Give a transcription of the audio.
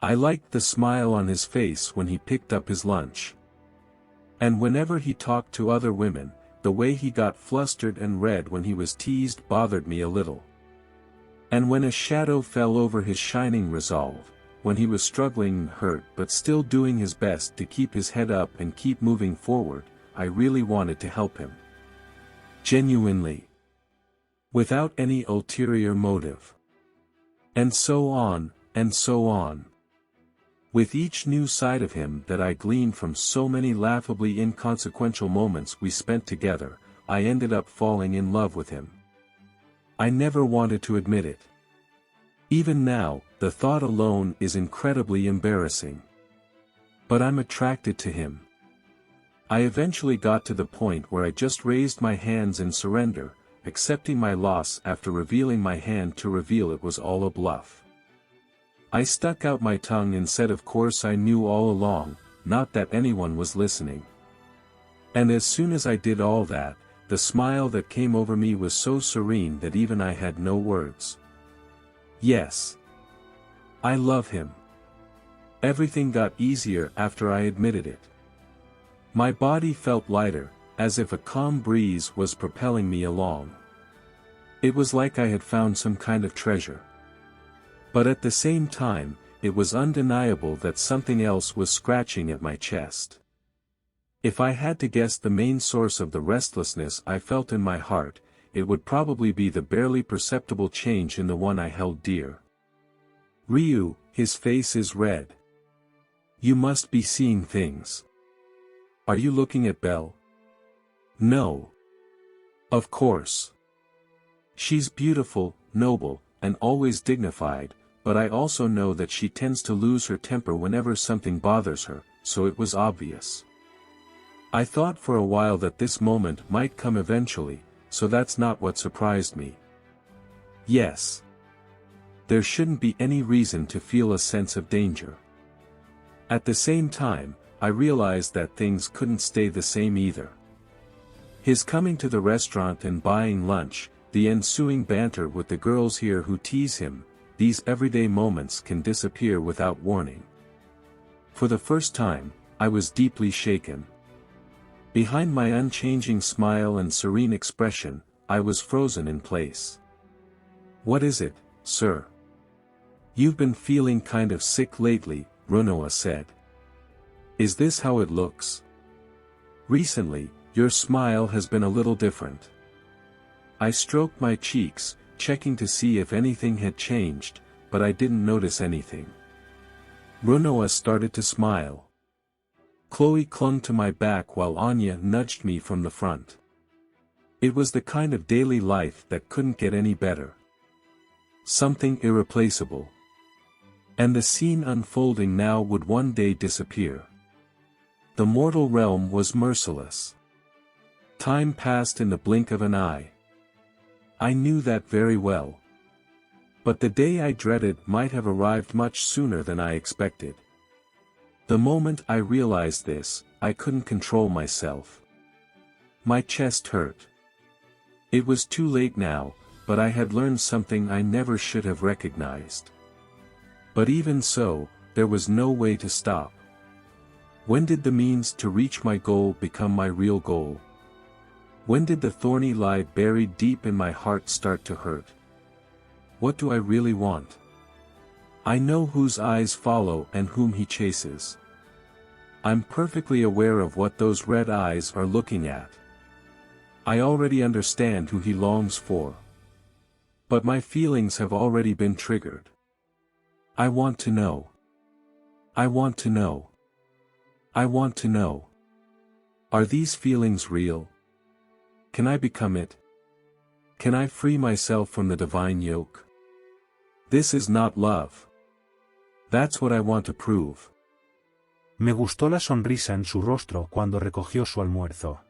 I liked the smile on his face when he picked up his lunch. And whenever he talked to other women, the way he got flustered and red when he was teased bothered me a little. And when a shadow fell over his shining resolve, when he was struggling and hurt but still doing his best to keep his head up and keep moving forward, I really wanted to help him. Genuinely. Without any ulterior motive. And so on, and so on. With each new side of him that I gleaned from so many laughably inconsequential moments we spent together, I ended up falling in love with him. I never wanted to admit it. Even now, the thought alone is incredibly embarrassing. But I'm attracted to him. I eventually got to the point where I just raised my hands in surrender, accepting my loss after revealing my hand to reveal it was all a bluff. I stuck out my tongue and said of course I knew all along, not that anyone was listening. And as soon as I did all that, the smile that came over me was so serene that even I had no words. Yes. I love him. Everything got easier after I admitted it. My body felt lighter, as if a calm breeze was propelling me along. It was like I had found some kind of treasure. But at the same time, it was undeniable that something else was scratching at my chest. If I had to guess the main source of the restlessness I felt in my heart, it would probably be the barely perceptible change in the one I held dear. Ryu, his face is red. You must be seeing things. Are you looking at Belle? No. Of course. She's beautiful, noble, and always dignified, but I also know that she tends to lose her temper whenever something bothers her, so it was obvious. I thought for a while that this moment might come eventually, so that's not what surprised me. Yes. There shouldn't be any reason to feel a sense of danger. At the same time, I realized that things couldn't stay the same either. His coming to the restaurant and buying lunch, the ensuing banter with the girls here who tease him, these everyday moments can disappear without warning. For the first time, I was deeply shaken. Behind my unchanging smile and serene expression, I was frozen in place. What is it, sir? You've been feeling kind of sick lately, Runoa said. Is this how it looks? Recently, your smile has been a little different. I stroked my cheeks, checking to see if anything had changed, but I didn't notice anything. Runoa started to smile. Chloe clung to my back while Anya nudged me from the front. It was the kind of daily life that couldn't get any better. Something irreplaceable. And the scene unfolding now would one day disappear. The mortal realm was merciless. Time passed in the blink of an eye. I knew that very well. But the day I dreaded might have arrived much sooner than I expected. The moment I realized this, I couldn't control myself. My chest hurt. It was too late now, but I had learned something I never should have recognized. But even so, there was no way to stop. When did the means to reach my goal become my real goal? When did the thorny lie buried deep in my heart start to hurt? What do I really want? I know whose eyes follow and whom he chases. I'm perfectly aware of what those red eyes are looking at. I already understand who he longs for. But my feelings have already been triggered. I want to know. I want to know. I want to know. Are these feelings real? Can I become it? Can I free myself from the divine yoke? This is not love. That's what I want to prove. Me gustó la sonrisa en su rostro cuando recogió su almuerzo.